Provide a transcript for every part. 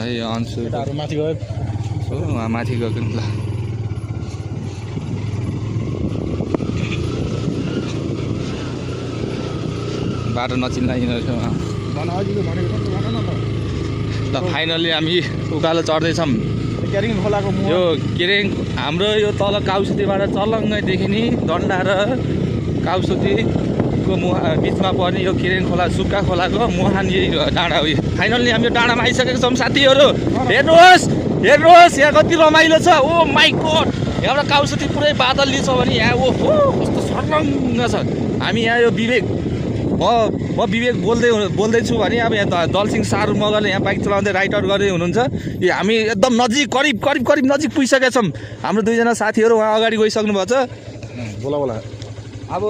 है यो अन्सु माथि गयो उहाँ माथि गएको नि ल बाटो नचिन्ला यिनीहरू ल फाइनल्ली हामी उकालो चढ्दैछौँ क्यारिङ खोलाको यो केरेङ हाम्रो यो तल काउसुतीबाट चलङ्गैदेखि नि डन्डा र काउसुतीको बिचमा पर्ने यो केरेङ खोला सुक्खा खोलाको मुहान यही डाँडा हो फाइनल्ली हामी यो डाँडामा आइसकेको छौँ साथीहरू हेर्नुहोस् हेर्नुहोस् यहाँ कति रमाइलो छ ओ माइ गॉड यहाँबाट काउसुती पुरै बादल छ भने यहाँ ओहो कस्तो सर्लङ्ग छ हामी यहाँ यो विवेक म विवेक बोल्दैछु भने अब यहाँ दलसिंह सारू मगरले यहाँ बाइक चलाउँदै राइट आउट गर्दै हुनुहुन्छ यो हामी एकदम नजिक करिब नजिक पुगिसकेका छौँ हाम्रो दुईजना साथीहरू उहाँ अगाडि गइसक्नु भएको छ बोला अब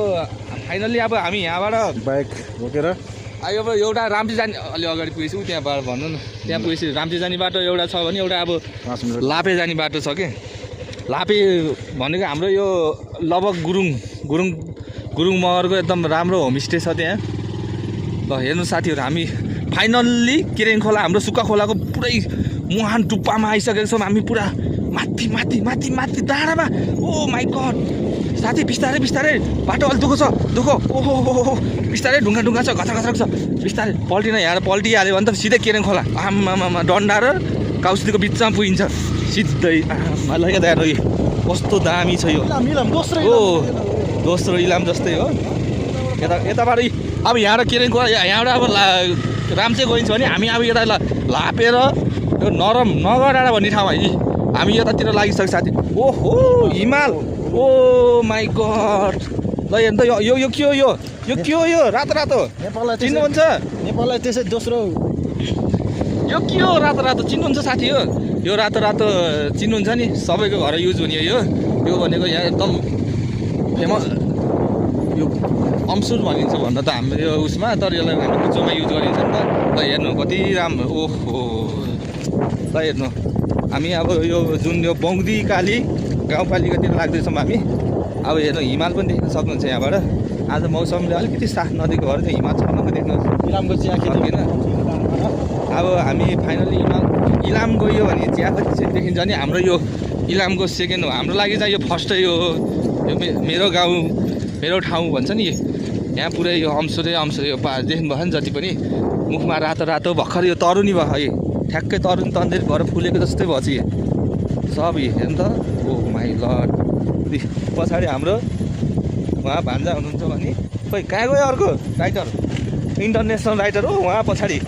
फाइनल्ली अब हामी यहाँबाट बाइक बोकेर अब एउटा राम्ची जाने अलि अगाडि पुगेछु त्यहाँबाट भन्नु न त्यहाँ पुगेपछि राम्ची जाने बाटो एउटा छ भने एउटा अब लापे जाने बाटो छ कि लापे भनेको हाम्रो यो लगभग गुरुङ मगरको एकदम राम्रो होमस्टे छ त्यहाँ ल हेर्नु साथीहरू हामी फाइनल्ली केरेङ खोला हाम्रो सुक्खा खोलाको पुरै मुहान टुप्पामा आइसकेको छौँ हामी पुरा माथि डाँडामा ओ माइ गॉड साथी बिस्तारै बाटो अलि दुःख ओहो बिस्तारै ढुङ्गा छ घचरक छ बिस्तारै पल्टिन यहाँ पल्टिहाल्यो भने त सिधै केरेङ खोला आमामा डन्डा र काउसुतीको बिचमा पुगिन्छ सिधै मलाई हेर्नु कस्तो दामी छ यो दोस्रो इलाम जस्तै हो यताबाट अब यहाँबाट केरेङ खोला यहाँबाट अब राम्चे गइन्छ भने हामी अब यता लापेर यो नरम नगर डाँडा भन्ने ठाउँमा हामी यतातिर लागिसक्यो साथी ओहो हिमाल ओ माई गॉड ल हेर्नु त यो के हो यो के हो यो रातो नेपाललाई चिन्नुहुन्छ नेपाललाई त्यसै दोस्रो यो के हो रातो चिन्नुहुन्छ साथी हो यो रातो चिन्नुहुन्छ नि सबैको घर युज हुने यो भनेको यहाँ एकदम फेमस यो अम्सुर भनिन्छ भन्दा त हाम्रो यो उसमा तर यसलाई हामी कुचोमा युज गरिन्छ नि त हेर्नु कति राम्रो ओहो ल हेर्नु हामी अब यो जुन यो बङ्दी काली गाउँपालिकातिर लाग्दैछौँ हामी अब हेर्नु हिमाल पनि देख्न सक्नुहुन्छ यहाँबाट आज मौसमले अलिकति साथ नदिएको भएर चाहिँ हिमाल छर्लङ्ग देख्न इलामको चिया सकिएन अब हामी फाइनली इलाम गयो भने चियापत्ती चाहिँ देखिन्छ नि हाम्रो यो इलामको सेकेन्ड हो हाम्रो लागि चाहिँ यो फर्स्टै हो यो मेरो गाउँ मेरो ठाउँ भन्छ नि यहाँ पुरै यो अम्सुरै यो देख्नुभयो नि जति पनि मुखमा रातो भर्खर यो तरुनी भयो है ठ्याक्कै तरुनी तन्देर भएर फुलेको जस्तै भयो चाहिँ सब हेर्नु त ओ माई लर्ड पछाडि हाम्रो उहाँ भान्जा हुनुहुन्छ भने खोइ कहाँ गयो अर्को राइटर इन्टरनेसनल राइटर हो उहाँ पछाडि